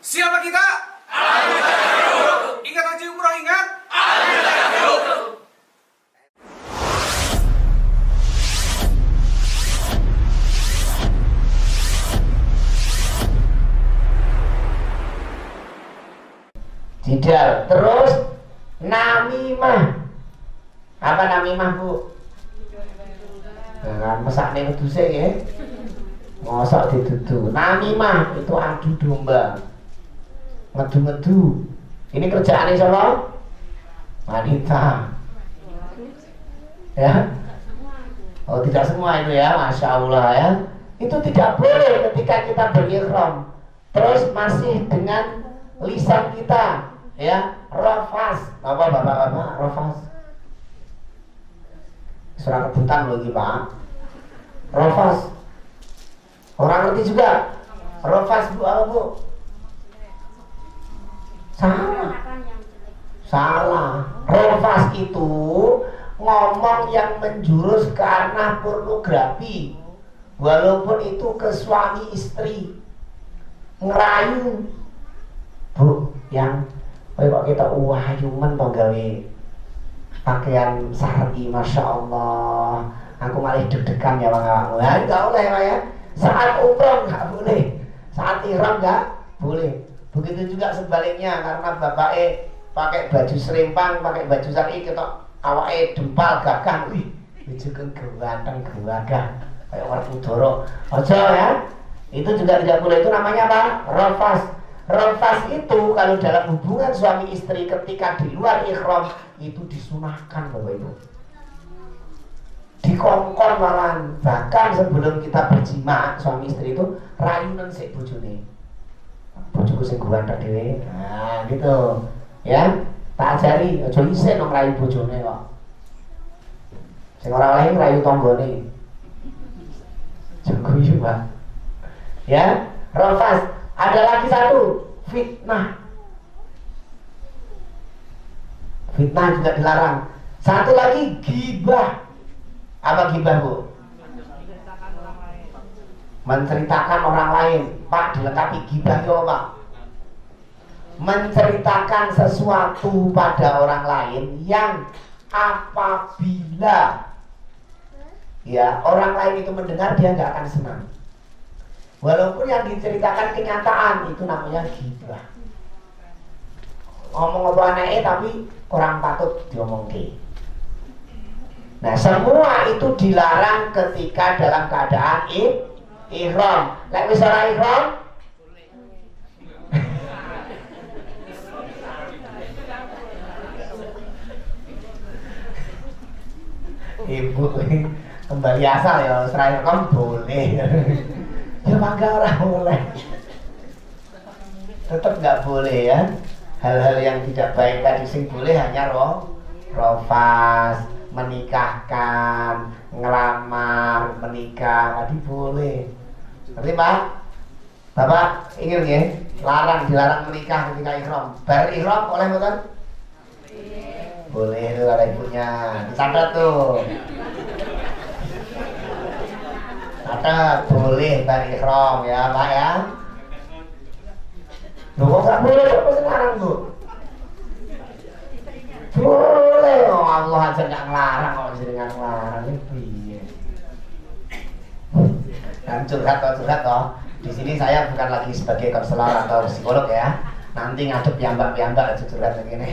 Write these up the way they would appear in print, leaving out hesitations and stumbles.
Siapa kita? Ingat haji umroh, ingat? Jidal. Terus namimah. Apa namimah, Bu? Dengan mesakne wedhuse nggih. Mosok dituduh. Namimah itu adu domba. Ngedu-ngedu. Ini kerjaane sapa? Wanita. Ya. Oh, tidak semua itu ya, Masya Allah ya. Itu tidak boleh ketika kita berihram. Terus masih dengan lisan kita, ya, rafas. Apa bapak-bapak? Rafas. Surah kebutan lagi Pak. Rafas. Orang ngerti juga. Rafas Bu, apa Bu? Salah. Rafas itu ngomong yang menjurus ke arah pornografi, walaupun itu ke suami istri. Ngerayu, Bu, yang kok kita wahayuman to gawe pakaian syar'i, Masya Allah. Aku malah deg-degan ya bang. Nah, enggak boleh Pak ya. Saat umroh enggak boleh, saat ihram enggak boleh. Begitu juga sebaliknya, karena bapake pakai baju serempang, pakai baju syar'i, kita awake dempal gagah, wih, juga ganteng gagah kayak orang Udara. Aja ya. Itu juga tidak boleh. Itu namanya apa? Rafas. Rafas itu kalau dalam hubungan suami istri ketika di luar ihram itu disunahkan Bapak Ibu. Dikongkon malah, bahkan sebelum kita berjima suami istri itu rayunan sik bojone. Bojoku sing ganteng dhewe. Nah, gitu. Ya, tak ajari aja isih nang rayu bojone kok. Sing ora lain rayu tanggane. Jago iki, Pak. Ya, rafas. Ada lagi satu, fitnah. Fitnah juga dilarang. Satu lagi ghibah. Apa ghibah, Bu? Menceritakan orang lain. Pak, dilengkapi ghibah yo, Pak. Menceritakan sesuatu pada orang lain yang apabila ya orang lain itu mendengar, dia nggak akan senang. Walaupun yang diceritakan kenyataan, itu namanya ghibah. Ngomong apa anaknya tapi kurang patut diomongke. Nah, semua itu dilarang ketika dalam keadaan ihram. Lek wis ora ihram, Ibu kembali asal ya, serai ihram boleh. Ya mangga orang boleh. Tetap nggak boleh ya. Hal-hal yang tidak baik tadi sing boleh hanya rofas, menikahkan, ngelamar, menikah tadi boleh. Ngerti Pak? Bapak ingin ya? Dilarang menikah ketika ihram. Bar ihram oleh betul? Boleh itu ada ibunya. Dicatat tuh. Catat boleh bar ihram ya Pak ya. Loh kok nggak boleh? Kok sekarang Bu? Boleh, oh Allah aja nggak ngelarang, kok bisa dengan ngelarang itu iya. Dan curhat toh. Di sini saya bukan lagi sebagai konselor atau psikolog ya. Nanti ngadep piambak aja curhat begini.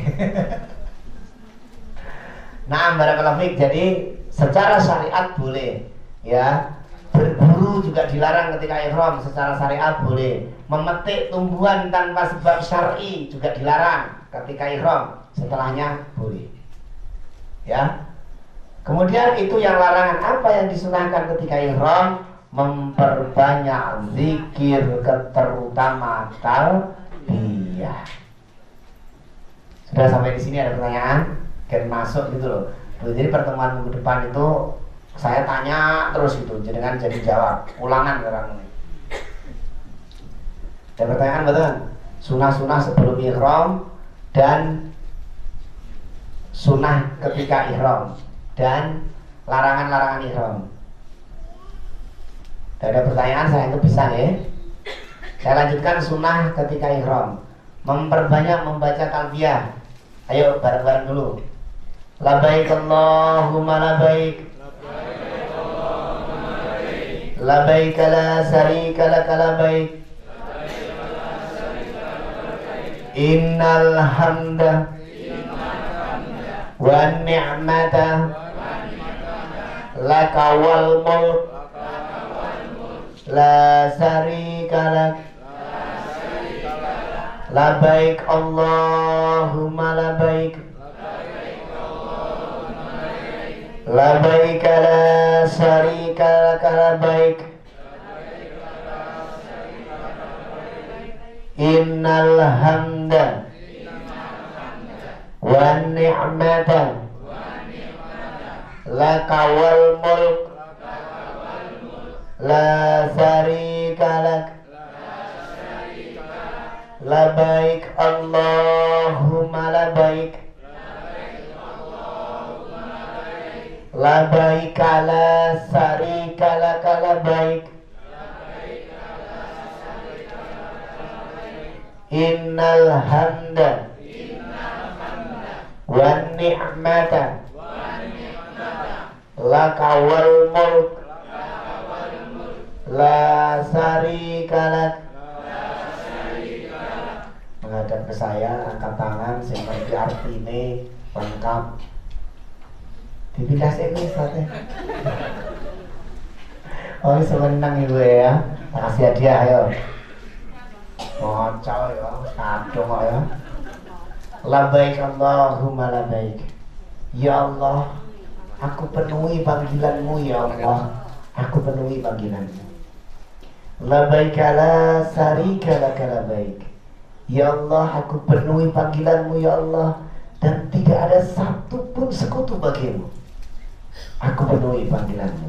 Nah, barakallahu fiik. Jadi secara syariat boleh ya. Berburu juga dilarang ketika ihram, secara syariat boleh. Memetik tumbuhan tanpa sebab syar'i juga dilarang ketika ihram, setelahnya boleh. Ya. Kemudian itu yang larangan. Apa yang disunahkan ketika ihram? Memperbanyak zikir, terutama talbiyah. Sudah sampai di sini ada pertanyaan? Kan masuk gitu loh. Jadi pertemuan minggu depan itu saya tanya terus gitu, jangan jadi jawab, ulangan sekarang ini. Ada pertanyaan betul? Sunah-sunah sebelum ihram dan sunah ketika ihram dan larangan-larangan ihram. Tidak ada pertanyaan, saya itu bisa ya. Saya lanjutkan sunnah ketika ihram. Memperbanyak membaca talbiyah. Ayo bareng-bareng dulu. Labbaik Allahumma labbaik. Labbaik la syarika lak labbaik. Innal hamda wan ni'mata laka wal mulk la syarika lak. Labbaik Allahumma labbaik. Labbaik la syarika lak labbaik. Innal hamda wan ni'mata laka wal mulk la syarika lak. Labbaik Allahumma labbaik. Labbaik la syarika lak labbaik. Innal hamda wan ni'mata laka wal mulk la syarika lak. Menghadap ke saya, angkat tangan seperti artine lengkap. Dikasih ini Ustaznya. Oh seneng ibu ya. Kasih hadiah ayo. Moco ya, kado kok ya. Labbaik Allahumma labbaik. Ya Allah, aku penuhi panggilanmu ya Allah. Aku penuhi panggilanmu. Labbaik la syarika lak labbaik. Ya Allah, aku penuhi panggilanmu ya Allah, dan tidak ada satu pun sekutu bagimu. Aku penuhi panggilanmu.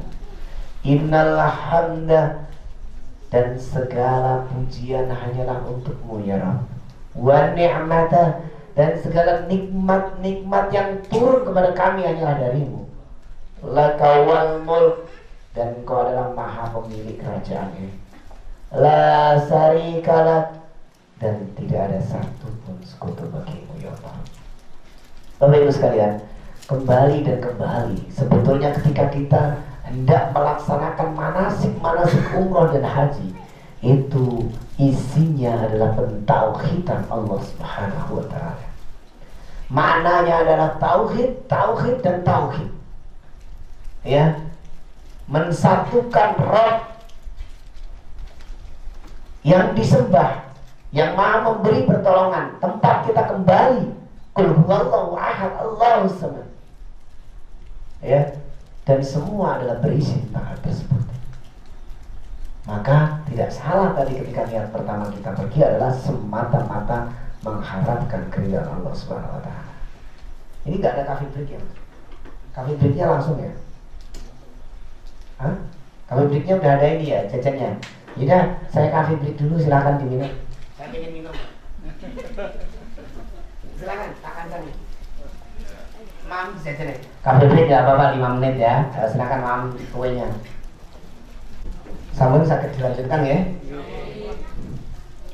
Innal hamda, dan segala pujian hanyalah untukmu ya Rabb. Wa ni'mata, dan segala nikmat-nikmat yang turun kepada kami hanyalah darimu. Laka wal mulk, dan Engkau adalah maha pemilik kerajaan ini. La syarika lak, dan tidak ada satu pun sekutu bagimu ya Allah. Bapak Ibu sekalian, kembali dan kembali, sebetulnya ketika kita hendak melaksanakan manasik umroh dan haji, itu isinya adalah pentauhidan Allah Subhanahu wa ta'ala. Maknanya adalah tauhid dan tauhid. Ya, mensatukan Rabb yang disembah, yang maha memberi pertolongan, tempat kita kembali. Qul huwallahu ahad, Allahus samad. Ya, dan semua adalah berisi tentang hal tersebut. Maka tidak salah tadi ketika niat pertama kita pergi adalah semata-mata mengharapkan keridhaan Allah Subhanahu wa ta'ala. Ini gak ada coffee break ya? Coffee breaknya langsung ya? Hah? Coffee breaknya udah ada ini ya, jajannya. Yaudah, saya coffee break dulu, silakan diminum. Saya ingin minum. Silakan, tahan tadi. Mam, jajan ya? Coffee break ya apa-apa, 5 menit ya. Silakan mam kuenya. Sampun sakit dilanjutkan ya.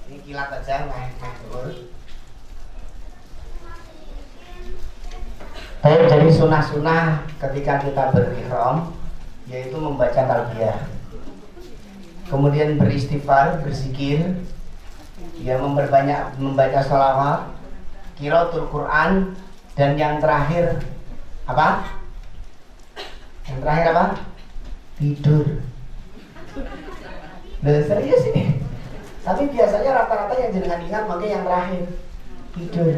Ini kilat aja, main dulu. Jadi sunah-sunah ketika kita berihram, yaitu membaca talbiyah, kemudian beristighfar, berzikir, ya memperbanyak membaca sholawat, qiraatul Quran, dan yang terakhir apa? Yang terakhir apa? Tidur. Nah, serius ini. Tapi biasanya rata-rata yang jenengan ingat makanya yang terakhir tidur.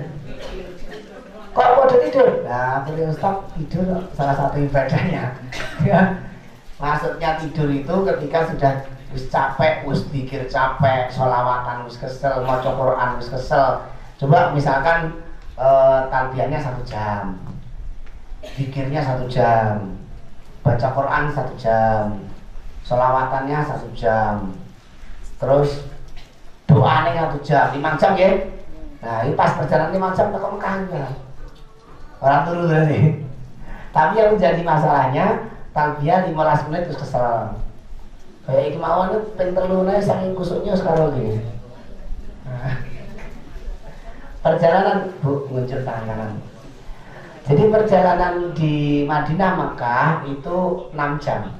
Kok pada tidur? Nah, boleh Ustaz, tidur salah satu ibadahnya. Ya. Maksudnya tidur itu ketika sudah wis capek, wis pikir capek, sholawatan wis kesel, maca Quran wis kesel. Coba misalkan talbiyahnya 1 jam, pikirnya 1 jam, baca Quran 1 jam, sholawatannya 1 jam, terus doanya 1 jam, 5 jam ya. Nah ini pas perjalanan 5 jam tak Mekahnya orang turun nih. Tapi yang menjadi masalahnya talbiyah 15 menit terus kesel. Kayak iki mawon pengen telune saking kusuknya sekarang gini. Perjalanan Bu, muncul tangan kanan. Jadi perjalanan di Madinah Mekah itu 6 jam.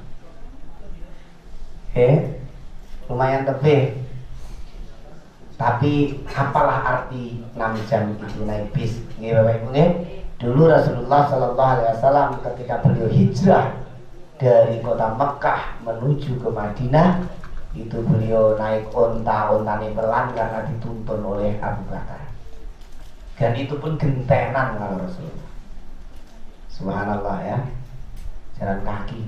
Lumayan lebih. Tapi apalah arti 6 jam itu naik bis? Nggih Bapak Ibu nggih. Dulu Rasulullah Shallallahu Alaihi Wasallam ketika beliau hijrah dari kota Mekah menuju ke Madinah, itu beliau naik onta-ontane pelan karena dituntun oleh Abu Bakar. Dan itu pun gentenan kalau Rasulullah. Subhanallah ya, jalan kaki.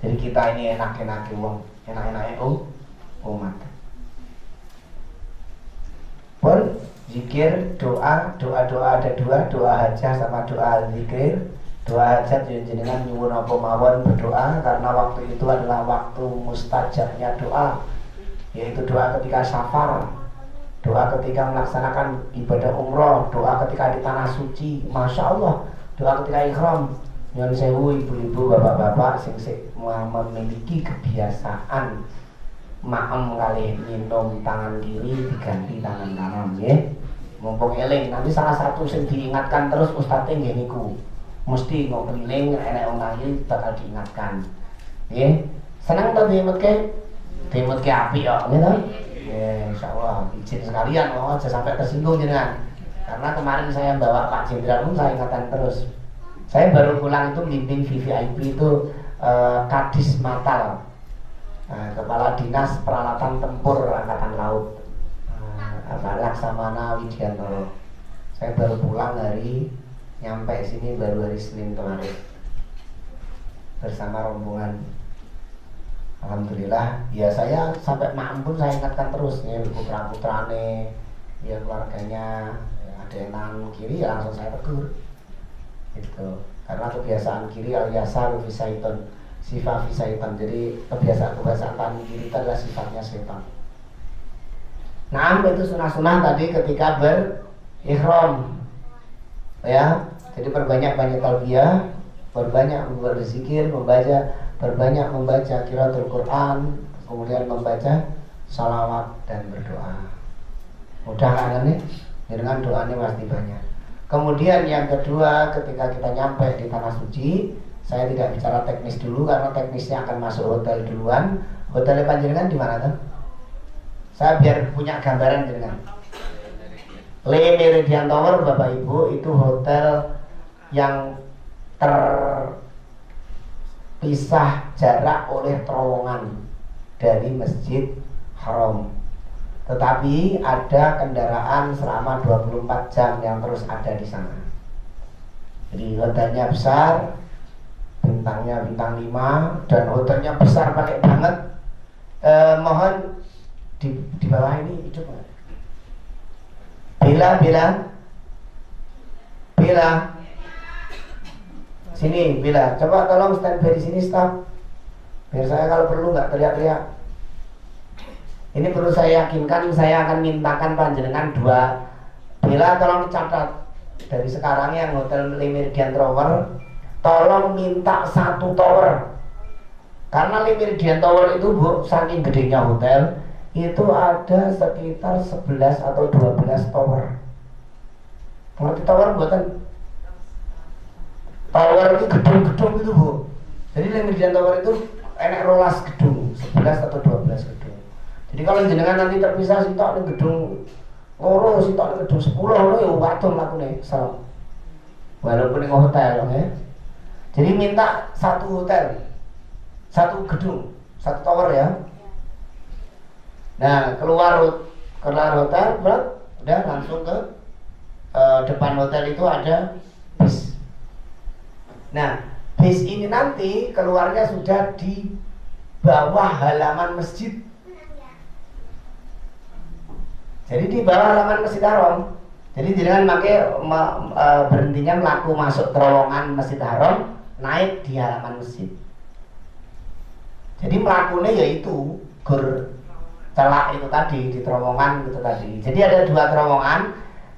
Jadi kita ini enak-enak wong, enak-enak umat. Pun zikir, doa ada dua, doa hajat sama doa zikir. Doa hajat jenengan nyuwun apa mawon berdoa karena waktu itu adalah waktu mustajabnya doa, yaitu doa ketika safar, doa ketika melaksanakan ibadah umroh, doa ketika di tanah suci, masya Allah, doa ketika ikhram. Nyuwun sewu ibu-ibu, bapak-bapak sing memiliki kebiasaan maem kali minum tangan kiri diganti tangan kanan ya. Mumpung eling nanti salah satu sing diingatkan terus ustadz nggih niku. Mesti ngopeling enek wong lagi bakal diingatkan. Nggih. Seneng to diimutke apik kok gitu. Ya insyaallah izin sekalian aja sampai tersinggung jenengan. Karena kemarin saya bawa Pak Jenderal pun saya ingatkan terus. Saya baru pulang itu bimbing VVIP itu Kadis Matal. Kepala Dinas Peralatan Tempur Angkatan Laut, Laksamana Widiantoro. Saya baru pulang nyampe sini baru hari Senin kemarin bersama rombongan. Alhamdulillah, ya saya sampai maem pun saya ingatkan terus ya putra-putrane, ya keluarganya, ya, ada yang tangan kiri ya langsung saya tegur. Gitu. Karena kebiasaan kiri al-yasar fisaiton. Sifat syaitan, jadi kebiasaan tangan kiri itu adalah sifatnya setan. Nah, itu sunah-sunah tadi ketika berikhram, ya. Jadi perbanyak talbiyah, perbanyak berzikir, perbanyak membaca qiraatul Quran, kemudian membaca salawat dan berdoa. Mudah kan nih? Dengan doanya pasti banyak. Kemudian yang kedua, ketika kita nyampe di tanah suci, saya tidak bicara teknis dulu karena teknisnya akan masuk hotel duluan. Hotelnya panjenengan di mana tuh? Saya biar punya gambaran jenengan. Le Meridian Tower Bapak Ibu itu hotel yang terpisah jarak oleh terowongan dari Masjid Haram. Tetapi ada kendaraan selama 24 jam yang terus ada di sana. Jadi hotelnya besar, bintangnya bintang 5 dan hotelnya besar pakai banget. Mohon di bawah ini hidup nggak? Bila sini Bila, coba tolong standby di sini staff, biar saya kalau perlu nggak teriak-teriak. Ini perlu saya yakinkan, saya akan mintakan panjenengan 2. Bila tolong dicatat dari sekarang yang hotel Le Meridian Tower, tolong minta 1 tower. Karena Le Meridian Tower itu Bu, saking gedenya hotel itu ada sekitar 11 atau 12 tower. Ngerti tower buatan? Tower itu gedung-gedung itu Bu. Jadi Le Meridian Tower itu enek rolas gedung, 11 atau 12 gedung. Jadi kalau jenengan nanti terpisah sitok ning gedung loro, sitok ning gedung 10 lho ya wadon lakune salah. Walaupun ning hotel ya. Jadi minta 1 hotel, 1 gedung, 1 tower ya. Nah keluar hotel, udah langsung ke depan hotel itu ada bis. Nah bis ini nanti keluarnya sudah di bawah halaman masjid. Jadi di bawah halaman Masjid Haram. Jadi jangan pakai berhentinya melaku masuk terowongan Masjid Haram, naik di halaman masjid. Jadi melakunya yaitu gur celak itu tadi di terowongan itu tadi. Jadi ada 2 terowongan.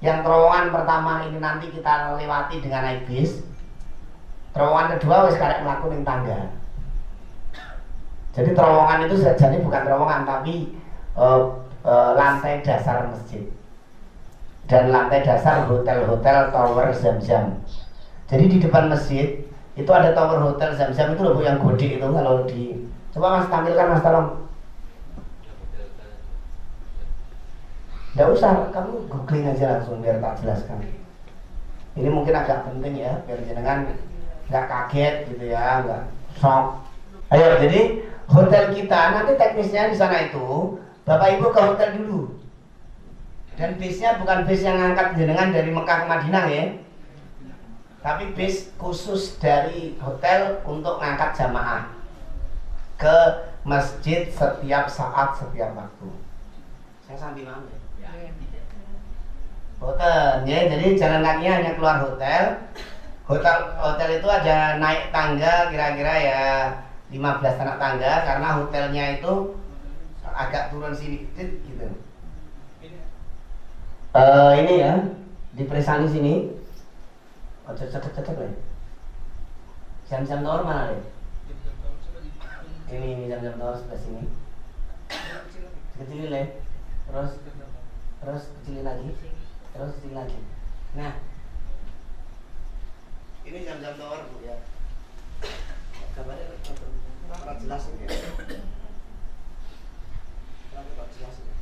Yang terowongan pertama ini nanti kita lewati dengan naik bis. Terowongan kedua wis karek mlaku ning tangga. Jadi terowongan itu sejatinya bukan terowongan tapi lantai dasar masjid dan lantai dasar hotel-hotel tower Zam-Zam. Jadi di depan masjid itu ada tower hotel Zam-Zam itu loh Bu, yang gede itu. Kalau di coba Mas tampilkan Mas, tolong. Nggak usah, kamu googling aja langsung biar tak jelaskan. Ini mungkin agak penting ya, biar jenengan nggak kaget gitu ya, nggak shock. Ayo, jadi hotel kita nanti teknisnya di sana itu, Bapak Ibu ke hotel dulu. Dan bisnya bukan bis yang ngangkat jenengan dari Mekah ke Madinah ya, tapi bis khusus dari hotel untuk ngangkat jamaah ke masjid setiap saat, setiap waktu. Saya sambil mau ya. Hotel, ya, jadi jalan kakinya hanya keluar hotel. Hotel itu ada naik tangga kira-kira ya 15 anak tangga, karena hotelnya itu agak turun sedikit gitu. Ini ya, di Presani sini. Oh, cocok ya. Jam-jam tower mana deh? Ini jam-jam tower sebelah sini. Kecilin deh. Terus kecilin lagi. Terus kecilin lagi. Nah, ini jam-jam tower Bu ya. Gambarnya kurang jelas ya. Kurang jelas ya.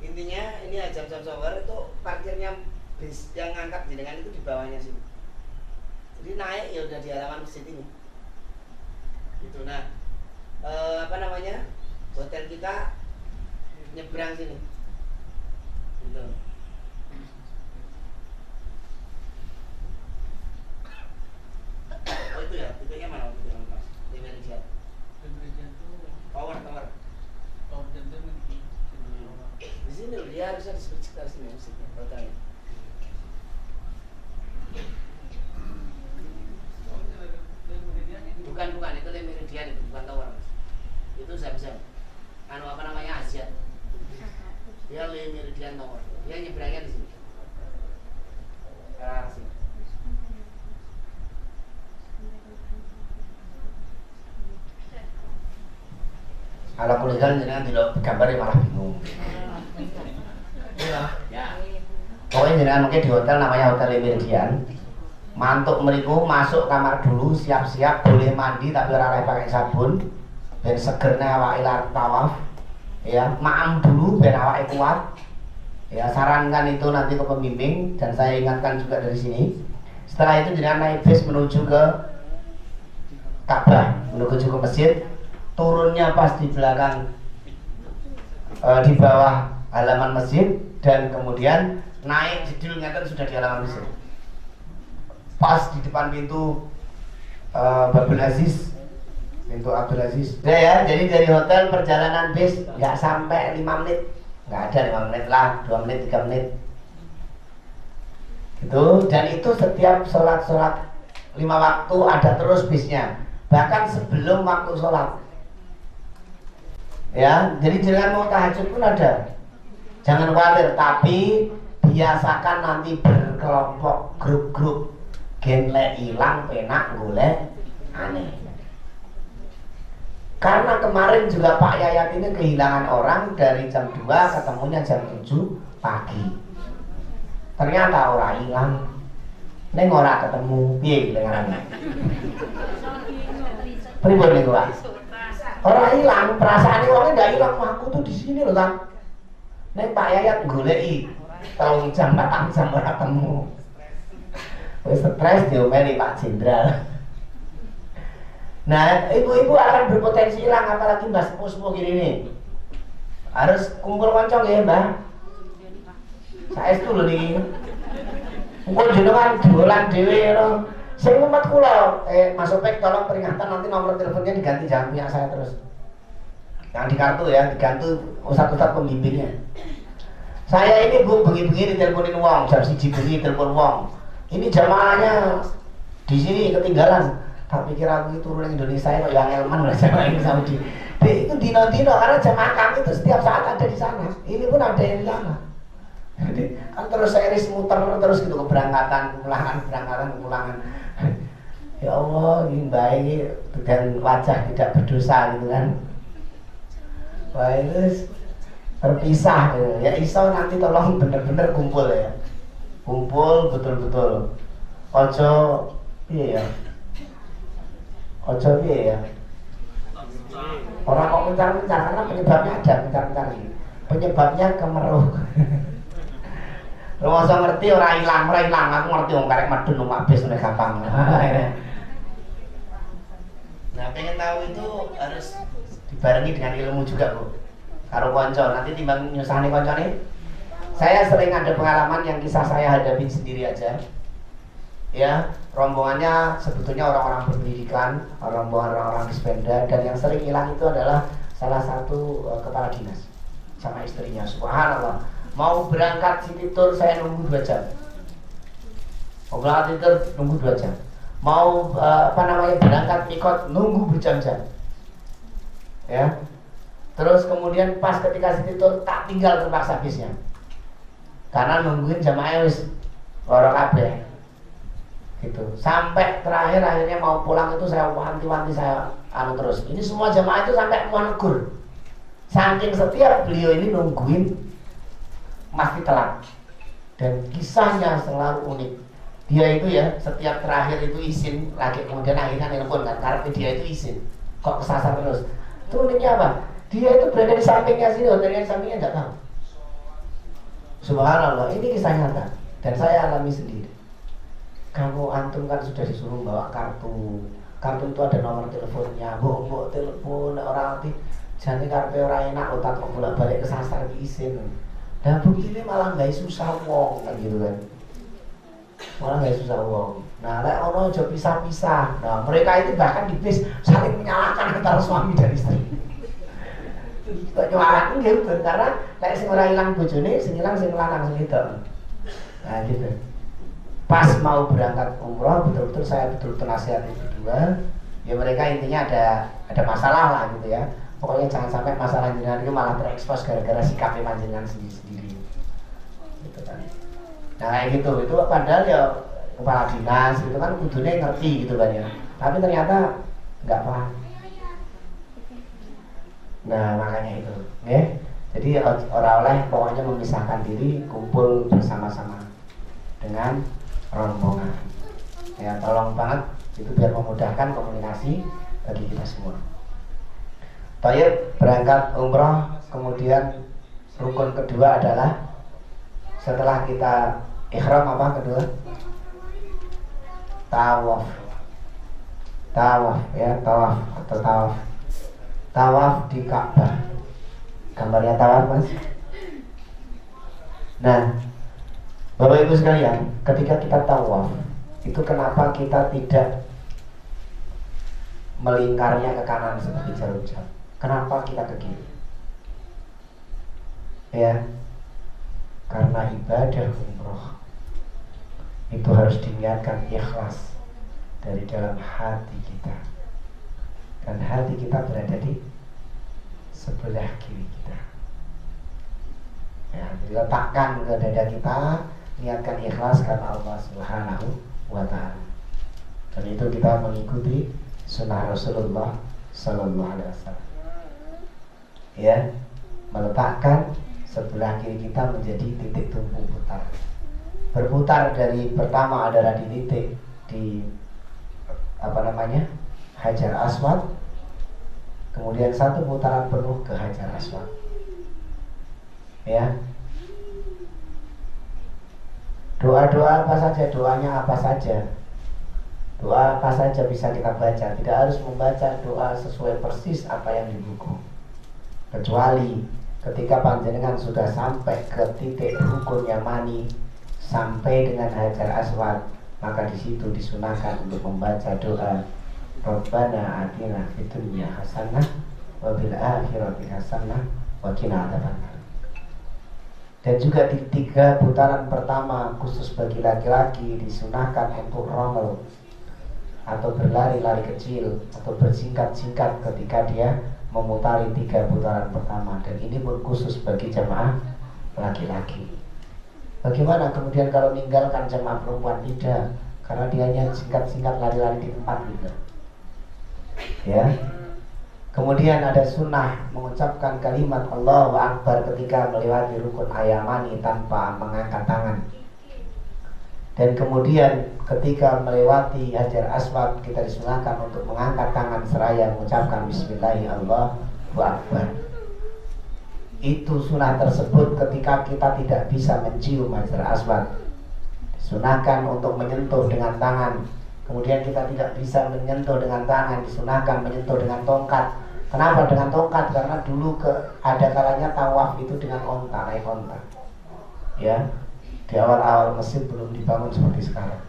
Intinya ini ya jam-jam tower itu parkirnya bis yang ngangkat jenengan itu di bawahnya sini. Jadi naik ya udah di halaman masjid ini. Gitu. Nah, apa namanya? Hotel kita nyebrang sini. Gitu. Oh itu ya, titiknya mana? Mas? Di Meridian. Meridian itu tower. Tower jam-jam ini. Di sini loh, dia harusnya disebut sekitar sini maksudnya hotelnya. Bukan itu Le Meridian, itu bukan tower Mas. Itu Zam-Zam. Anu apa namanya, Asia. Dia Le Meridian tower. Dia nyebrangnya di sini. Arah sini. Kalau kuliah jenengan tidak gambarnya malah bingung. Ya. Pokoknya jenengan mungkin di hotel namanya Hotel Meridian. Mantuk meriku masuk kamar dulu, siap-siap boleh mandi tapi ora pakai sabun. Ben segernya awake lar tawaf. Ya, maam dulu ben awake kuat. Ya, sarankan itu nanti ke pembimbing dan saya ingatkan juga dari sini. Setelah itu jenengan naik bis menuju ke Ka'bah, menuju ke masjid. Turunnya pas di belakang di bawah halaman masjid dan kemudian naik jedil ngeten sudah di halaman masjid. Pas di depan pintu Babul Aziz, pintu Abdul Aziz. Ya, jadi dari hotel perjalanan bis nggak sampai 5 menit, nggak ada 5 menit lah, 2 menit, 3 menit. Gitu. Dan itu setiap sholat 5 waktu ada terus bisnya, bahkan sebelum waktu sholat. Ya, jadi jangan mau tahajud pun ada. Jangan khawatir, tapi biasakan nanti berkelompok, grup-grup. Genlek hilang, penak golek aneh. Karena kemarin juga Pak Yayat ini kehilangan orang dari jam 2 ketemunya jam 7 pagi. Ternyata orang hilang. Neng ora ketemu, piye kelengarannya? Pripun niku, Pak? Orang hilang, perasaan orangnya nggak hilang. Aku tuh di sini loh kan. Neng Pak Yayat goleki 3 jam 4 jam ora ketemu. Wis stres diomeli Pak Jenderal. Nah, ibu-ibu akan berpotensi hilang, apalagi mbak sepuh-sepuh gini nih. Harus kumpul konco ya, Mbak. Saestu lho niki. Engko jenengan dolan dhewe ngono. Sing umat kula, Mas Opek tolong peringatan nanti nomor teleponnya diganti, jangan punya saya terus. Yang di kartu ya, diganti ustaz-ustaz pembimbingnya. Saya ini Bu bengi-bengi diteleponin wong, jam 1 bengi telepon wong. Ini jamaahnya di sini ketinggalan. Tak pikir aku itu turun Indonesia kok yang Elman lah jamaah ini Saudi. Itu dino-dino karena jamaah kami itu setiap saat ada di sana. Ini pun ada yang di sana. Jadi kan terus series muter terus gitu, keberangkatan, kepulangan. Ya Allah, ini baik dan wajah tidak berdosa gitu kan. Wah itu terpisah gitu. Ya iso nanti tolong bener-bener kumpul ya, kumpul betul-betul. Ojo iya ya, ojo iya ya. Orang kok mencar-mencar karena penyebabnya ada mencar-mencar ini. Penyebabnya kemeruh. Lu masa ngerti orang hilang, aku ngerti orang karek madun numpak bis udah gampang. Nah, pengen tahu itu harus dibarengi dengan ilmu juga, Bu. Karo konco, nanti timbang nyusahane koncone. Saya sering ada pengalaman yang kisah saya hadapi sendiri aja. Ya, rombongannya sebetulnya orang-orang berpendidikan, orang-orang dispenda, dan yang sering hilang itu adalah salah satu kepala dinas sama istrinya. Subhanallah. Mau berangkat City Tour saya nunggu 2 jam. Mau berangkat City Tour nunggu 2 jam. Mau berangkat mikot nunggu berjam-jam. Ya. Terus kemudian pas ketika City Tour tak tinggal terpaksa bisnya. Karena nungguin jamaah wis loro kabeh. Gitu. Sampai terakhir akhirnya mau pulang itu saya wanti-wanti saya terus. Ini semua jamaah itu sampai mau negur. Saking setia beliau ini nungguin pasti telat, dan kisahnya selalu unik. Dia itu ya setiap terakhir itu izin lagi, kemudian akhirnya nelpon kan, karena dia itu izin kok kesasar terus. Itu uniknya apa? Dia itu berada di sampingnya sini, hotelnya di sampingnya nggak tahu. Subhanallah, ini kisah nyata dan saya alami sendiri. Kamu antum kan sudah disuruh bawa kartu itu ada nomor teleponnya, mbok telepon orang nanti jangan karpe orang enak otak kok bolak-balik kesasar izin. Dan bukti ini malah nggak susah wong kan gitu kan, malah nggak susah wong. Nah, lek ono aja pisah-pisah. Nah, mereka itu bahkan di bis saling menyalahkan antara suami dan istri. Kok nyuarakan gitu karena lek sing ora ilang bojone, sing ilang sing lanang sing itu. Nah, gitu. Pas mau berangkat umroh, betul-betul saya betul-betul nasihati berdua. Ya mereka intinya ada masalah lah gitu ya. Pokoknya jangan sampai masalah jenengan itu malah terekspos gara-gara sikapnya panjenengan sendiri-sendiri. Gitu kan. Nah kayak gitu, itu padahal ya kepala dinas itu kan kudunya ngerti gitu kan ya. Tapi ternyata nggak paham. Nah makanya itu, ya. Jadi orang oleh pokoknya memisahkan diri, kumpul bersama-sama dengan rombongan. Ya tolong banget itu biar memudahkan komunikasi bagi kita semua. Tayyib berangkat umroh, kemudian rukun kedua adalah setelah kita ihram apa kedua? Tawaf. Tawaf ya, tawaf atau tawaf. Tawaf di Ka'bah. Gambarnya tawaf, Mas. Nah, Bapak Ibu sekalian, ketika kita tawaf, itu kenapa kita tidak melingkarnya ke kanan seperti jarum jam? Kenapa kita ke kiri? Ya, karena ibadah umroh itu harus diniatkan ikhlas dari dalam hati kita, dan hati kita berada di sebelah kiri kita. Ya, diletakkan ke dada kita, niatkan ikhlas karena Allah Subhanahu wa Ta'ala. Dan itu kita mengikuti sunnah Rasulullah Sallallahu Alaihi Wasallam. Ya, meletakkan sebelah kiri kita menjadi titik tumpu putar. Berputar dari pertama adalah di titik di Hajar Aswad, kemudian satu putaran penuh ke Hajar Aswad. Ya. Doa-doa apa saja, doanya apa saja. Doa apa saja bisa kita baca, tidak harus membaca doa sesuai persis apa yang di buku. Kecuali ketika panjenengan sudah sampai ke titik rukun Yamani, sampai dengan Hajar Aswad, maka di situ disunahkan untuk membaca doa Rabbana atina fid dunya hasanah wa bil akhirati hasanah wa qina adzabannar. Dan juga di 3 putaran pertama khusus bagi laki-laki disunahkan untuk romel atau berlari-lari kecil atau bersingkat-singkat ketika dia memutari 3 putaran pertama, dan ini pun khusus bagi jamaah laki-laki. Bagaimana kemudian kalau meninggalkan jamaah perempuan? Tidak, karena dia hanya singkat-singkat lari-lari di tempat juga. Ya, Kemudian ada sunnah mengucapkan kalimat Allahu Akbar ketika melewati rukun ayamani tanpa mengangkat tangan. Dan kemudian ketika melewati Hajar Aswad kita disunahkan untuk mengangkat tangan seraya mengucapkan Bismillahirrahmanirrahim. Itu sunnah tersebut ketika kita tidak bisa mencium Hajar Aswad. Disunahkan untuk menyentuh dengan tangan. Kemudian kita tidak bisa menyentuh dengan tangan, disunahkan menyentuh dengan tongkat. Kenapa dengan tongkat? Karena dulu ada kalanya tawaf itu dengan onta, naik onta. Ya, di awal-awal masjid belum dibangun seperti sekarang.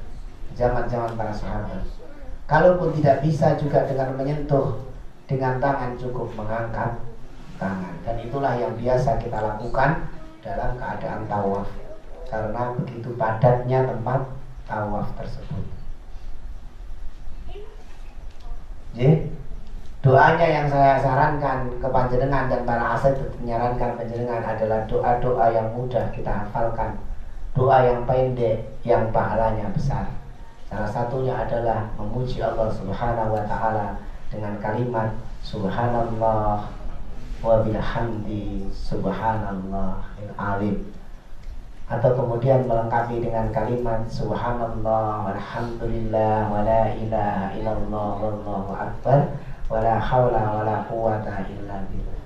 Zaman-zaman para sahabat. Kalaupun tidak bisa juga dengan menyentuh dengan tangan, cukup mengangkat tangan. Dan itulah yang biasa kita lakukan dalam keadaan tawaf. Karena begitu padatnya tempat tawaf tersebut. Jadi doanya yang saya sarankan ke panjenengan dan para asep menyarankan panjenengan adalah doa-doa yang mudah kita hafalkan, doa yang pendek yang pahalanya besar. Salah satunya adalah memuji Allah Subhanahu wa taala dengan kalimat subhanallah wa bihamdi subhanallahil alim, atau kemudian melengkapi dengan kalimat subhanallah walhamdulillah wa la ilaha illallah wallahu akbar wala haula wala quwata illa billah.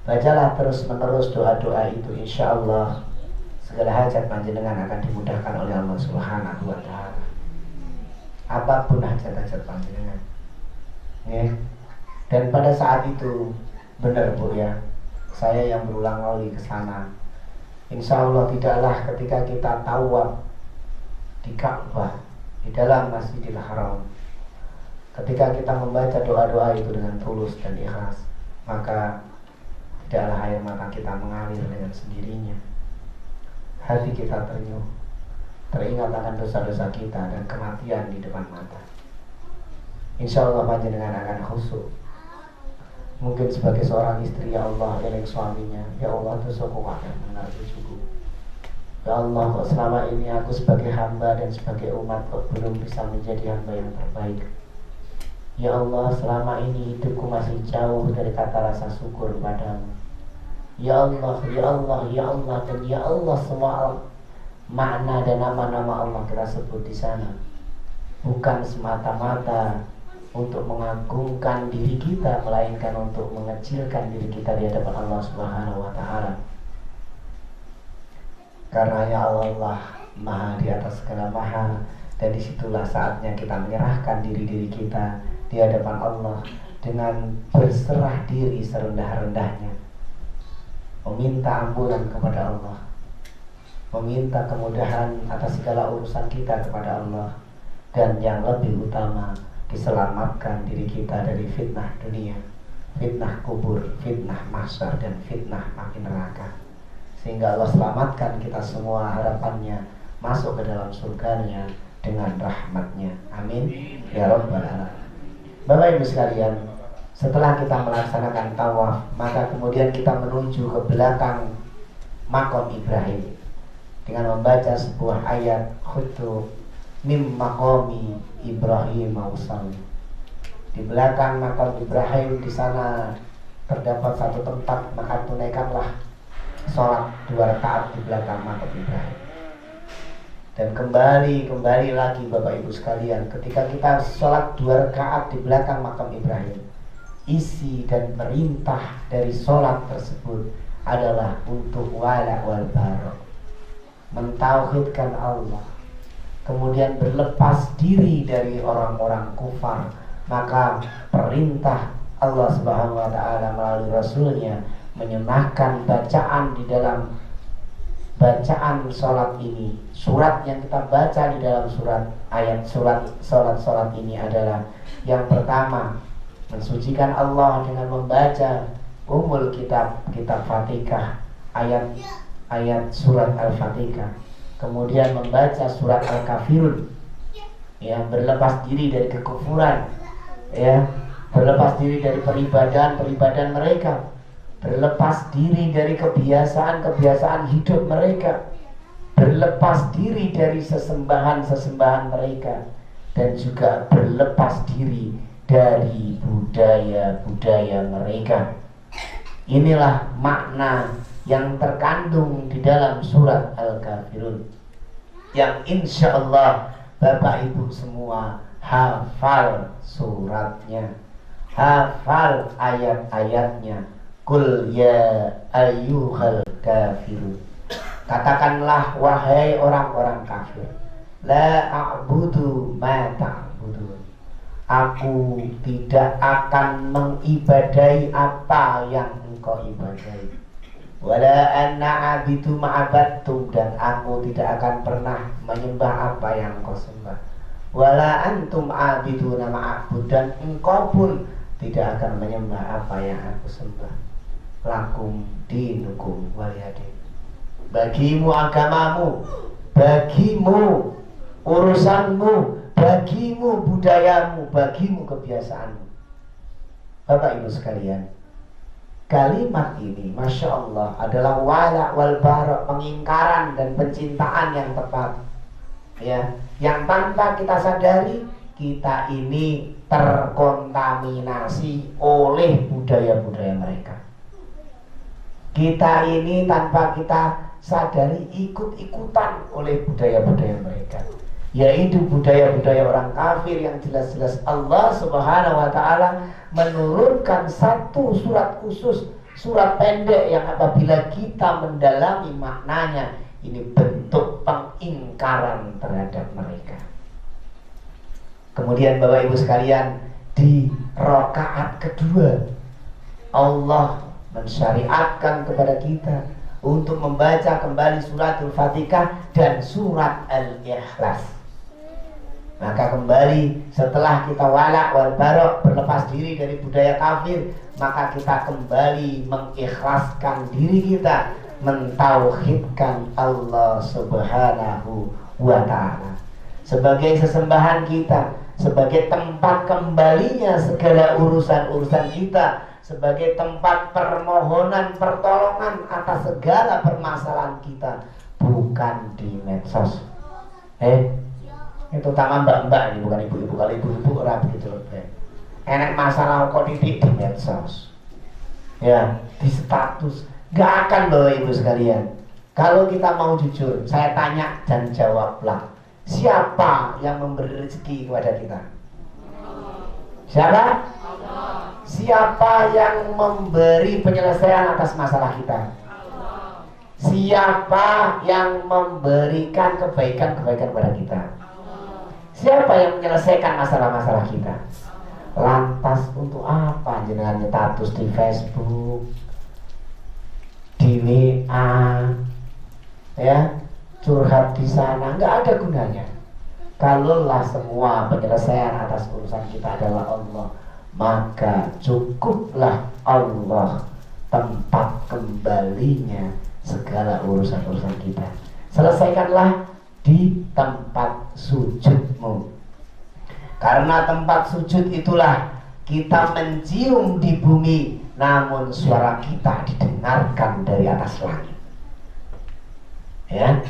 Bacalah terus menerus doa-doa itu, insyaallah segala hajat panjenengan akan dimudahkan oleh Allah Subhanahu wa taala. Apapun hajat-hajat panjenengan. Ya. Dan pada saat itu benar Bu ya, saya yang berulang kali ke sana. Insyaallah tidaklah ketika kita tawaf di Ka'bah, di dalam Masjidil Haram, ketika kita membaca doa-doa itu dengan tulus dan ikhlas, maka tidaklah air mata kita mengalir dengan sendirinya. Hati kita ternyuh, teringat akan dosa-dosa kita dan kematian di depan mata. Insya Allah panjenengan akan khusyuk. Mungkin sebagai seorang istri, ya Allah, eling suaminya, ya Allah dosaku akan mengenal cucuku. Ya Allah, kok selama ini aku sebagai hamba dan sebagai umat kok belum bisa menjadi hamba yang terbaik. Ya Allah, selama ini hidupku masih jauh dari kata rasa syukur padamu. Ya Allah, ya Allah, ya Allah, dan ya Allah, semua makna dan nama-nama Allah kita sebut di sana bukan semata-mata untuk mengagungkan diri kita, melainkan untuk mengecilkan diri kita di hadapan Allah Subhanahu wa taala. Karena ya Allah Maha di atas segala maha, dan disitulah saatnya kita menyerahkan diri-diri kita di hadapan Allah dengan berserah diri serendah-rendahnya, meminta ampunan kepada Allah, meminta kemudahan atas segala urusan kita kepada Allah, dan yang lebih utama diselamatkan diri kita dari fitnah dunia, fitnah kubur, fitnah mahsyar, dan fitnah api neraka, sehingga Allah selamatkan kita semua. Harapannya masuk ke dalam surganya dengan rahmatnya, amin ya rabbal alamin. Bapak Ibu sekalian, setelah kita melaksanakan tawaf, maka kemudian kita menuju ke belakang makam Ibrahim dengan membaca sebuah ayat khutub mim maqami Ibrahim usalli. Di belakang makam Ibrahim, di sana terdapat satu tempat, maka tunaikanlah sholat 2 rakaat di belakang makam Ibrahim. Dan kembali lagi Bapak Ibu sekalian, ketika kita sholat 2 rakaat di belakang makam Ibrahim, isi dan perintah dari sholat tersebut adalah untuk wala wal barok, mentauhidkan Allah, kemudian berlepas diri dari orang-orang kufar. Maka perintah Allah Subhanahu wa taala melalui Rasulnya menyunahkan bacaan di dalam bacaan sholat ini. Surat yang kita baca di dalam sholat ini adalah yang pertama, mensucikan Allah dengan membaca kitab Fatihah, ayat surat Al-Fatihah. Kemudian membaca surat Al-Kafirun, ya, berlepas diri dari kekufuran, ya, berlepas diri dari peribadahan mereka, berlepas diri dari kebiasaan hidup mereka, berlepas diri dari sesembahan mereka, dan juga berlepas diri dari budaya-budaya mereka. Inilah makna yang terkandung di dalam surat Al-Kafirun, yang insya Allah Bapak Ibu semua hafal suratnya, hafal ayat-ayatnya. Qul ya ayyuhal kafirun, katakanlah wahai orang-orang kafir, la a'budu ma ta'budun, aku tidak akan mengibadai apa yang engkau ibadai, wala anna abidu ma'abattum, dan aku tidak akan pernah menyembah apa yang engkau sembah, wala antum abiduna ma'abud, dan engkau pun tidak akan menyembah apa yang aku sembah. Lakum dinukum waliyadin, bagimu agamamu, bagimu urusanmu, bagimu budayamu, bagimu kebiasaanmu. Bapak Ibu sekalian, kalimat ini Masya Allah adalah wala wal bara, pengingkaran dan pencintaan yang tepat, ya, yang tanpa kita sadari kita ini terkontaminasi oleh budaya-budaya mereka. Kita ini tanpa kita sadari ikut-ikutan oleh budaya-budaya mereka, yaitu budaya-budaya orang kafir yang jelas-jelas Allah Subhanahu wa ta'ala menurunkan satu surat khusus, surat pendek yang apabila kita mendalami maknanya, ini bentuk pengingkaran terhadap mereka. Kemudian Bapak Ibu sekalian, di rakaat kedua Allah mensyariatkan kepada kita untuk membaca kembali suratul Fatihah dan surat Al-Ikhlas. Maka kembali setelah kita wala wal bara, berlepas diri dari budaya kafir, maka kita kembali mengikhlaskan diri kita, mentauhidkan Allah Subhanahu wa ta'ala sebagai sesembahan kita, sebagai tempat kembalinya segala urusan-urusan kita, sebagai tempat permohonan pertolongan atas segala permasalahan kita, bukan di medsos. Itu utama mbak-mbak ini, bukan ibu-ibu. Kalau ibu-ibu ora begitu loh. Enak masalah kok titik di medsos, ya, di status. Gak akan Bapak Ibu sekalian. Kalau kita mau jujur, saya tanya dan jawablah, siapa yang memberi rezeki kepada kita? Siapa? Siapa yang memberi penyelesaian atas masalah kita? Siapa yang memberikan kebaikan-kebaikan kepada kita? Siapa yang menyelesaikan masalah-masalah kita? Lantas untuk apa jenengan status di Facebook, di WA, ya, curhat di sana? Nggak ada gunanya. Kalaulah semua penyelesaian atas urusan kita adalah Allah, maka cukuplah Allah tempat kembalinya segala urusan-urusan kita. Selesaikanlah di tempat sujudmu, karena tempat sujud itulah kita mencium di bumi, namun suara kita didengarkan dari atas langit. Ya,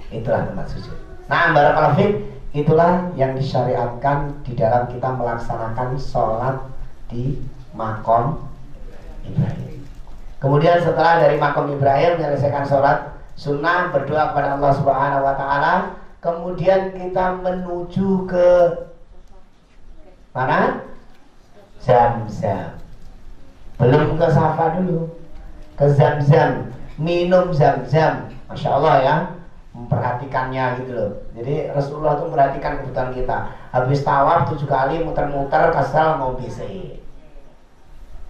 itulah tempat sujud. Nah, barakallahu fiik, itulah yang disyariatkan di dalam kita melaksanakan sholat di makom Ibrahim. Kemudian setelah dari makom Ibrahim menyelesaikan sholat sunnah, berdoa kepada Allah Subhanahu wa ta'ala, kemudian kita menuju ke mana? Zam-zam. Belum ke Safa dulu, ke Zam-zam, minum Zam-zam. Masya Allah ya, memperhatikannya gitu loh. Jadi Rasulullah itu memperhatikan kebutuhan kita. Habis tawaf 7 kali muter-muter, kasal mau bisa,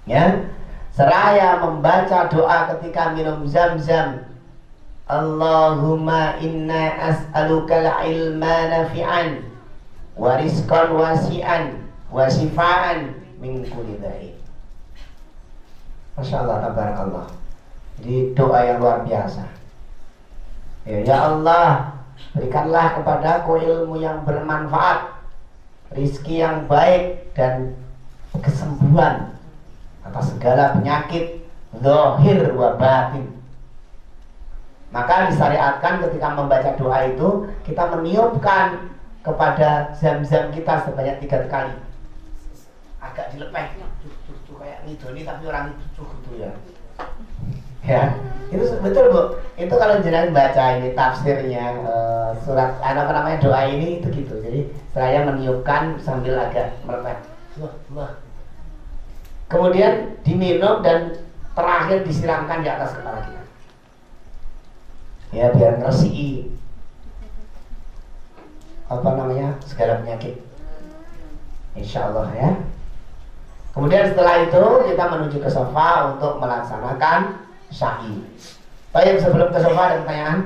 ya, seraya membaca doa ketika minum Zam-zam. Allahumma inna as'aluka al-ilma nafi'an wa rizqan wasi'an wa shifaan min kulli dha'i. Masya Allah, tabarakallah. Jadi doa yang luar biasa. Ya Allah, berikanlah kepadaku ilmu yang bermanfaat, rizki yang baik, dan kesembuhan atas segala penyakit zahir wa batin. Maka disyariatkan ketika membaca doa itu, kita meniupkan kepada Zam-zam kita sebanyak 3 kali. agak dilepeh cuh kayak ngidoni tapi orang itu gitu ya. Ya, itu betul Bu. Itu kalau jenengan baca ini tafsirnya surat apa namanya doa ini itu gitu. Jadi saya meniupkan sambil agak melepeh. Wah. Kemudian diminum dan terakhir disiramkan di atas kepala kita. Ya biar ngeresiki apa namanya segala penyakit. Insya Allah ya. Kemudian setelah itu kita menuju ke sofa untuk melaksanakan sa'i. Baik, sebelum ke sofa ada pertanyaan?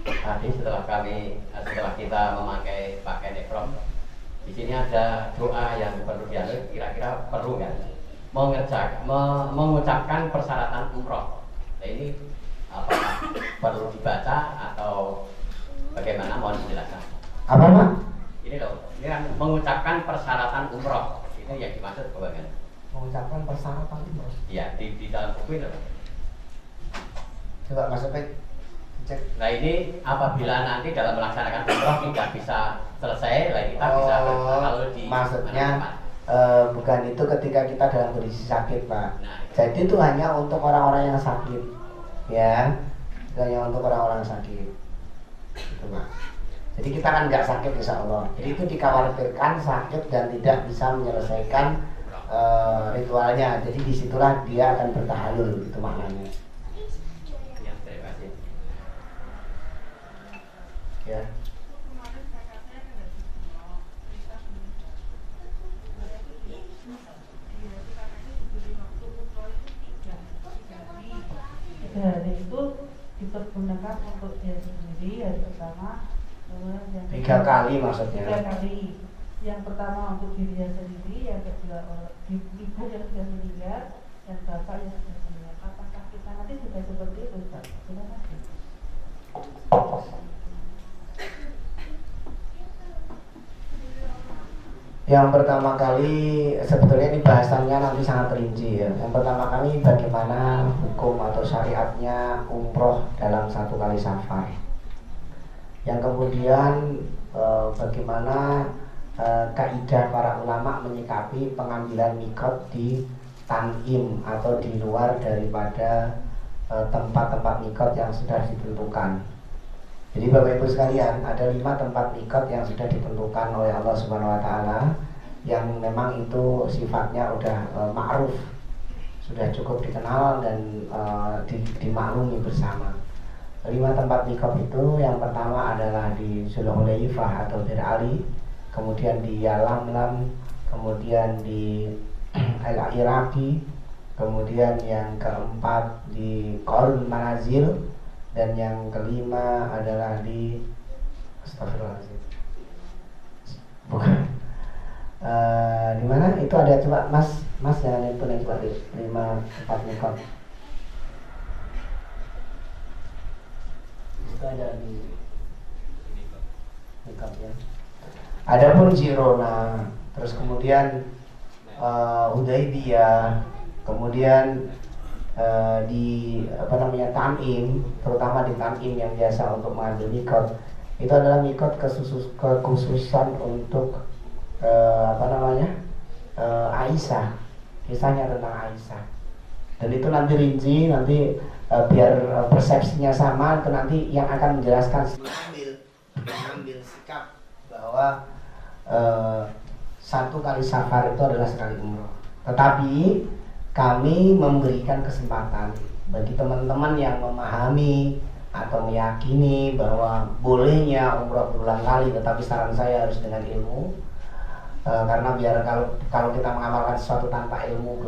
Tadi setelah kita memakai pakaian ihram, di sini ada doa yang perlu dialih. Kira-kira perlu nggak? Mengucapkan persyaratan umroh. Nah, ini apakah perlu dibaca atau bagaimana? Mohon penjelasan. Apa Pak? Ini loh, ini kan mengucapkan persyaratan umroh. Itu yang dimaksud bagaimana? Mengucapkan persyaratan umroh. Iya, di dalam buku ini loh. Coba Mas Opek cek. Nah ini apabila nanti dalam melaksanakan umroh tidak bisa selesai, lah kita bisa kalau di maksudnya bukan itu ketika kita dalam kondisi sakit Pak. Nah, jadi itu hanya untuk orang-orang yang sakit, ya. Itu hanya untuk orang-orang yang sakit, gitu Pak. Jadi kita kan nggak sakit insya Allah. Jadi itu dikhawatirkan sakit dan tidak bisa menyelesaikan ritualnya. Jadi disitulah dia akan bertahalul, itu maknanya. Ya, terima kasih. Ya. Hari itu dipergunakan untuk dia sendiri hari pertama, yang 3 kali maksudnya. 3 kali. Yang pertama untuk dirinya sendiri, yang kedua ibu yang sudah meninggal, dan bapak yang sudah meninggal. Apakah kita nanti juga seperti itu, Pak? Terima kasih. Yang pertama kali sebetulnya ini bahasannya nanti sangat rinci ya. Yang pertama kali bagaimana hukum atau syariatnya umroh dalam 1 kali safar. Yang kemudian bagaimana kaidah para ulama menyikapi pengambilan mikot di tan'im atau di luar daripada tempat-tempat mikot yang sudah ditentukan. Jadi Bapak Ibu sekalian, ada 5 tempat mikot yang sudah ditentukan oleh Allah Subhanahu wa taala yang memang itu sifatnya udah ma'ruf, sudah cukup dikenal dan dimaklumi bersama. 5 tempat mikot itu yang pertama adalah di Zulhulaifah atau Bir Ali, kemudian di Yalamlam, kemudian di Al-Iraqi, kemudian yang keempat di Qarn Manazil, dan yang kelima adalah di Astagfirullahaladzim. Bukan. Di mana itu ada, coba Mas jangan itu nih, coba di 5 tempat mikot. Itu ada di mikot ya. Adapun Girona, terus kemudian Hudaybiyah, kemudian di apa namanya Tan'im, terutama di Tan'im yang biasa untuk mengambil mikot, itu adalah mikot kekhususan untuk apa namanya Aisyah, kisahnya tentang Aisyah. Dan itu nanti rinci, nanti biar persepsinya sama, itu nanti yang akan menjelaskan mengambil sikap bahwa 1 kali safar itu adalah sekali umroh. Tetapi kami memberikan kesempatan bagi teman-teman yang memahami atau meyakini bahwa bolehnya umroh berulang kali, tetapi saran saya harus dengan ilmu, karena biar kalau kita mengamalkan sesuatu tanpa ilmu,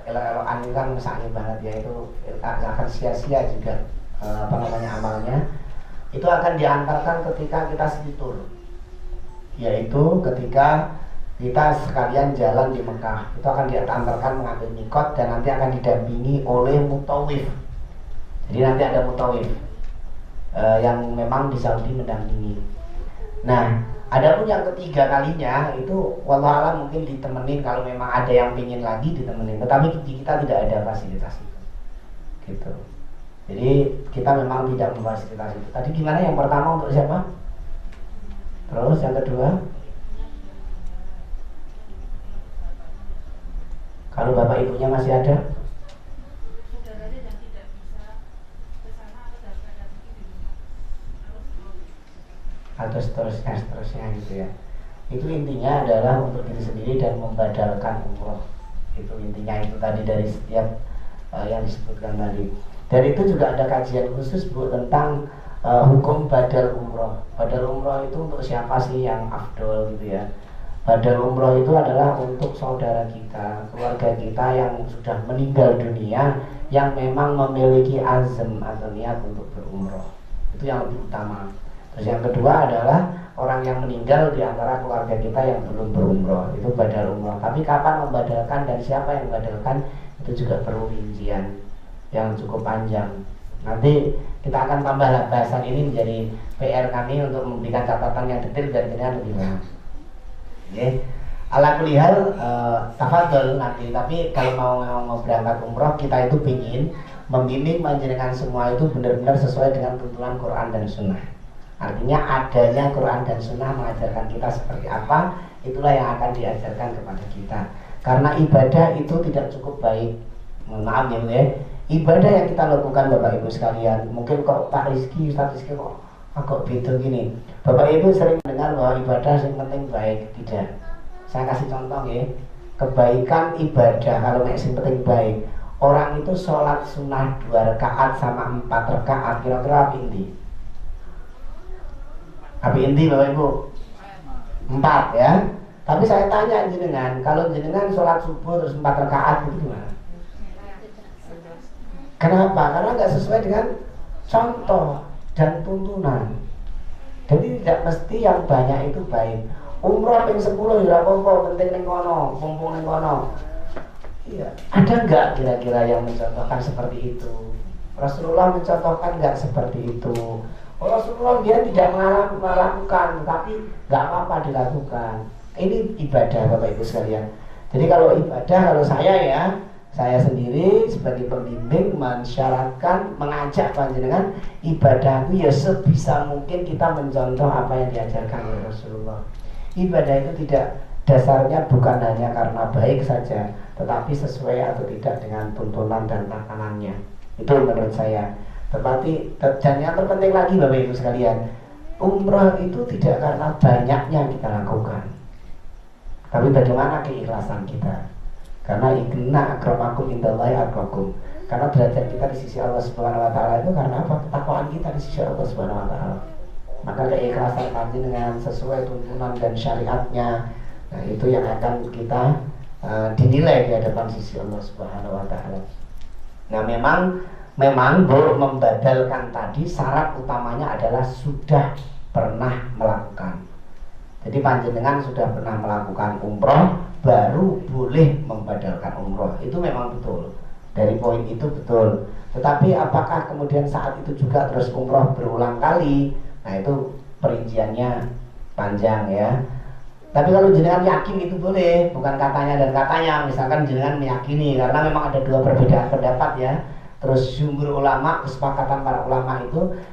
elok-elokan kan mesaknya banget ya, itu akan sia-sia juga apa namanya amalnya. Itu akan diantarkan ketika kita situr, yaitu ketika kita sekalian jalan di Mekah, itu akan diantarkan mengambil mikot dan nanti akan didampingi oleh mutawif. Jadi nanti ada mutawif yang memang di Saudi mendampingi. Nah, adapun yang ketiga kalinya itu wallahualam mungkin ditemenin, kalau memang ada yang pingin lagi ditemenin. Tetapi kita tidak ada fasilitas itu, gitu. Jadi kita memang tidak memfasilitasi itu. Tadi gimana yang pertama untuk siapa? Terus yang kedua? Kalau bapak ibunya masih ada, saudaranya yang tidak bisa ke sana atau dalam keadaan mungkin di rumah atau seterusnya gitu ya. Itu intinya adalah untuk diri sendiri dan membadalkan umroh. Itu intinya itu tadi dari setiap yang disebutkan tadi. Dan itu juga ada kajian khusus Bu tentang hukum badal umroh. Badal umroh itu untuk siapa sih yang afdol gitu ya. Badal umroh itu adalah untuk saudara kita, keluarga kita yang sudah meninggal dunia, yang memang memiliki azam atau niat untuk berumroh. Itu yang lebih utama. Terus yang kedua adalah orang yang meninggal di antara keluarga kita yang belum berumroh. Itu badal umroh. Tapi kapan membadalkan dan siapa yang membadalkan, itu juga perlu rincian yang cukup panjang. Nanti kita akan tambah bahasan ini menjadi PR kami untuk memberikan catatan yang detail dan jenengan lebih banyak. Oke. Ala kulihal tafadhol nanti. Tapi kalau mau berangkat umroh, kita itu ingin membimbing panjenengan semua itu benar-benar sesuai dengan tuntunan Quran dan Sunnah. Artinya adanya Quran dan Sunnah mengajarkan kita seperti apa, itulah yang akan diajarkan kepada kita. Karena ibadah itu tidak cukup baik. Maaf ya, ibadah yang kita lakukan Bapak Ibu sekalian, mungkin kok Pak Rizky, Ustaz Rizky kok agak beda gini. Bapak Ibu sering dengar bahwa ibadah yang penting baik. Tidak. Saya kasih contoh ya. Kebaikan ibadah kalau yang penting baik. Orang itu sholat sunnah 2 rakaat sama 4 rakaat, kira-kira apa inti? Apa inti Bapak Ibu? 4 ya. Tapi saya tanya jenengan, kalau jenengan sholat subuh terus 4 rakaat itu gimana? Kenapa? Karena nggak sesuai dengan contoh dan tuntunan. Jadi tidak mesti yang banyak itu baik. Umroh ping 10 ya apa-apa, penting ning kono, mumpung ning kono. Iya, ada nggak kira-kira yang mencontohkan seperti itu? Rasulullah mencontohkan nggak seperti itu? Rasulullah dia tidak melakukan, tapi nggak apa-apa dilakukan. Ini ibadah Bapak Ibu sekalian. Jadi kalau ibadah, kalau saya sendiri sebagai pembimbing mensyaratkan, mengajak panjenengan ibadahku ya sebisa mungkin kita mencontoh apa yang diajarkan oleh Rasulullah. Ibadah itu tidak dasarnya bukan hanya karena baik saja, tetapi sesuai atau tidak dengan tuntunan dan takanannya. Itu menurut saya. Tetapi dan yang terpenting lagi Bapak Ibu sekalian, umrah itu tidak karena banyaknya kita lakukan, tapi bagaimana keikhlasan kita. Karena inna akramakum indallahi atqakum. Karena derajat kita di sisi Allah Subhanahu wa taala itu karena apa? Ketakwaan kita di sisi Allah Subhanahu wa taala. Maka keikhlasan panjenengan sesuai tuntunan dan syariatnya, nah itu yang akan kita dinilai di hadapan sisi Allah Subhanahu wa taala. Nah, memang Bu, membadalkan tadi syarat utamanya adalah sudah pernah melakukan. Jadi panjenengan sudah pernah melakukan umroh, baru boleh membadalkan umroh. Itu memang betul. Dari poin itu betul. Tetapi apakah kemudian saat itu juga terus umroh berulang kali? Nah itu perinciannya panjang ya. Tapi kalau jenengan yakin itu boleh, bukan katanya dan katanya. Misalkan jenengan meyakini, karena memang ada dua perbedaan pendapat ya. Terus jumhur ulama, kesepakatan para ulama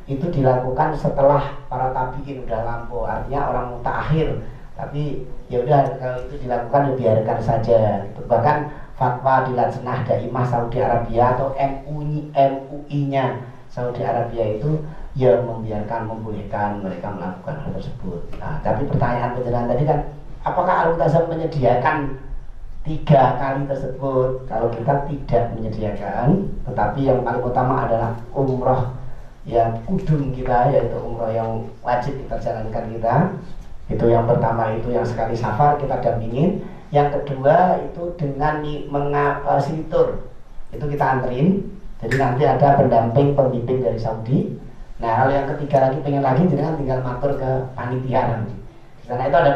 itu dilakukan setelah para tabiin udah lampau, artinya orang mutaakhir. Tapi ya udah kalau itu dilakukan ya biarkan saja. Bahkan fatwa di Lajnah Daimah Saudi Arabia atau MUI-nya Saudi Arabia itu ya membolehkan mereka melakukan hal tersebut. Nah, tapi pertanyaan penjelasan tadi kan, apakah Al-Mu'tasim menyediakan 3 kali tersebut? Kalau kita tidak menyediakan, tetapi yang paling utama adalah umroh yang kudum kita, yaitu umroh yang wajib kita jalankan kita. Itu yang pertama, itu yang sekali safar kita dampingin. Yang kedua itu dengan mengafasitur, itu kita anterin. Jadi nanti ada pendamping pembimbing dari Saudi. Nah kalau yang ketiga lagi pengen lagi, jangan tinggal matur ke panitia nanti. Karena itu ada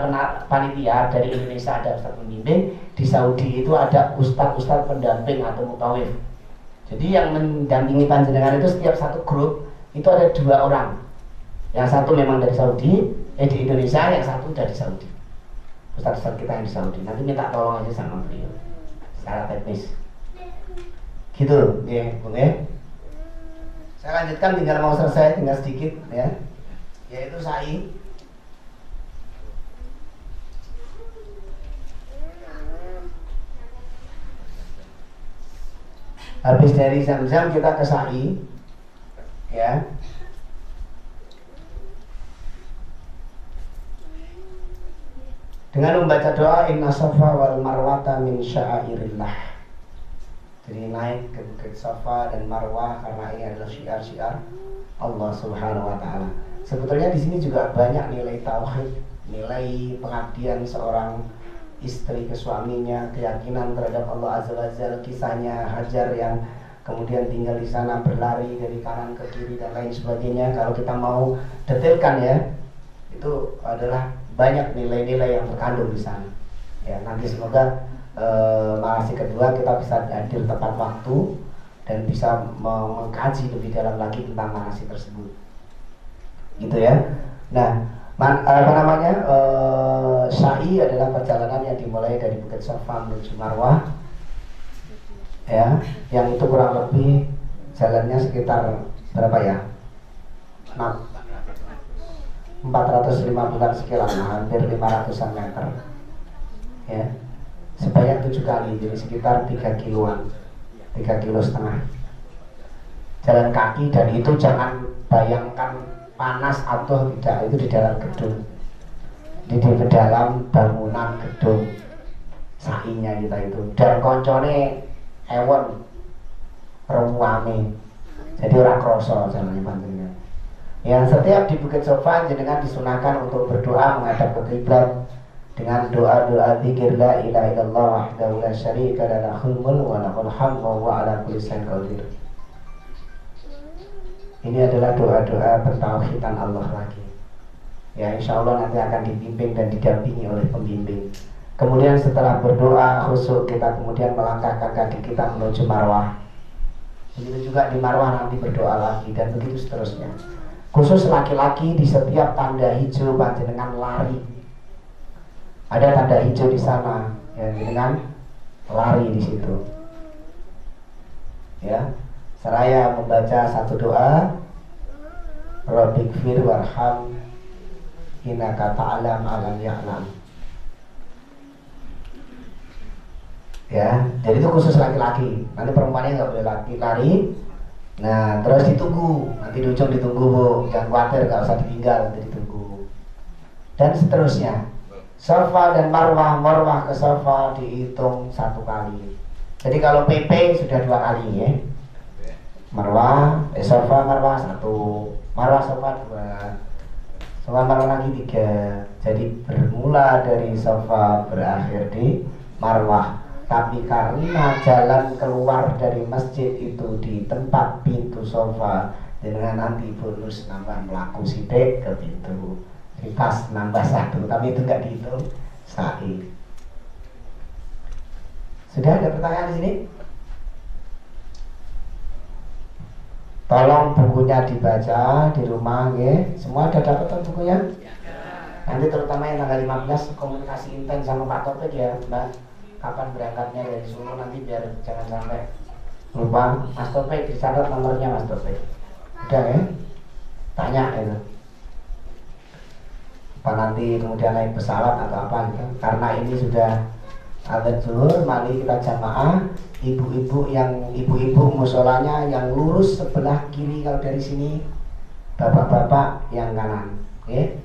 panitia dari Indonesia, ada ustadz pembimbing. Di Saudi itu ada ustadz pendamping atau mutawif. Jadi yang mendampingi panjenengan itu setiap satu grup itu ada 2 orang. Yang satu memang dari Saudi, di Indonesia, yang satu dari Saudi. Ustadz kita yang di Saudi. Nanti minta tolong aja sama beliau secara teknis. Gitu, ya, Bung ya. Saya lanjutkan, tinggal mau selesai, tinggal sedikit ya. Yaitu sa'i. Habis dari Zam-Zam kita ke sa'i, ya. Dengan membaca doa Inna Safa wal Marwata min sya'airillah. Jadi naik ke Bukit Safa dan Marwah karena ini adalah syiar-syiar Allah Subhanahu wa taala. Sebetulnya di sini juga banyak nilai tauhid, nilai pengabdian seorang istri ke suaminya, keyakinan terhadap Allah Azza wa Jalla, kisahnya Hajar yang kemudian tinggal di sana berlari dari kanan ke kiri dan lain sebagainya. Kalau kita mau detailkan ya, itu adalah banyak nilai-nilai yang terkandung di sana. Ya, nanti semoga manasik kedua kita bisa hadir tepat waktu dan bisa mengkaji lebih dalam lagi tentang manasik tersebut. Gitu ya. Nah, sa'i adalah perjalanan yang dimulai dari Bukit Safa menuju Marwah, ya, yang itu kurang lebih jalannya sekitar berapa ya? 450 sekian, hampir 500-an meter, ya, sebanyak 7 kali, jadi sekitar 3 kiloan, 3,5 kilo jalan kaki. Dan itu jangan bayangkan panas atau tidak, itu di dalam gedung, di dalam bangunan gedung sa'inya kita itu, dan koncone ewon remuame, jadi ora kroso jalannya panjenengan. Yang setiap di Bukit Safa jenengan disunahkan untuk berdoa menghadap ke kiblat dengan doa-doa zikir la ilaha illallah wahdahu la syarika lahu lahul mulku wa lahul hamdu wa huwa ala kulli syai'in qadir. Ini adalah doa-doa pentauhidan Allah lagi. Ya, insya Allah nanti akan dibimbing dan didampingi oleh pembimbing. Kemudian setelah berdoa khusyuk, kita kemudian melangkahkan kaki kita menuju Marwah. Begitu juga di Marwah nanti berdoa lagi, dan begitu seterusnya. Khusus laki-laki di setiap tanda hijau panjenengan lari. Ada tanda hijau di sana, ya, dengan lari di situ. Ya, seraya membaca satu doa, Rabbighfir warham innaka ta'lam alam ya'lam. Ya, jadi itu khusus laki-laki. Nanti perempuannya nggak boleh lari. Nah, terus ditunggu. Nanti di ujung ditunggu, Bu. Jangan khawatir, nggak usah ditinggal, nanti ditunggu. Dan seterusnya. Safa dan Marwah ke Safa dihitung 1 kali. Jadi kalau PP sudah 2 kali ya. Safa Marwah 1, Marwah Safa 2, Safa Marwah lagi 3. Jadi bermula dari Safa berakhir di Marwah. Tapi karena jalan keluar dari masjid itu di tempat pintu Safa, dengan nanti bonus nambah melaku sidik ke pintu, pas nambah 1, tapi itu nggak dihitung sa'i. Sudah ada pertanyaan di sini? Tolong bukunya dibaca di rumah, ya. Semua ada dapat bukunya? Nanti terutama yang tanggal 15 komunikasi intens sama Pak Topik ya, Mbak. Kapan berangkatnya dari Solo, nanti biar jangan sampai lupa. Mas Topik dicatat nomornya, Mas Topik. Udah ya? Tanya itu. Apa nanti kemudian naik pesawat atau apa gitu. Karena ini sudah azan zuhur, mari kita jamaah. Ibu-ibu musolanya yang lurus sebelah kiri kalau dari sini, bapak-bapak yang kanan. Oke?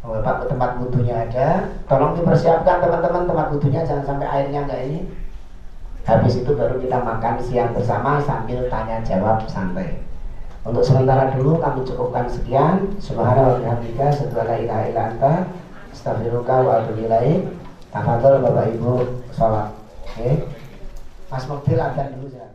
Bapak tempat wudhunya ada, tolong dipersiapkan teman-teman tempat wudhunya, jangan sampai airnya enggak ini. Habis itu baru kita makan siang bersama sambil tanya jawab santai. Untuk sementara dulu kami cukupkan sekian. Subhanallah wa bihamdika, asyhadu an la ilaha illa anta, astaghfiruka wa atubu ilaik. Tafadhol Bapak Ibu sholat. Oke. Mas Muktil adzan dulu ya.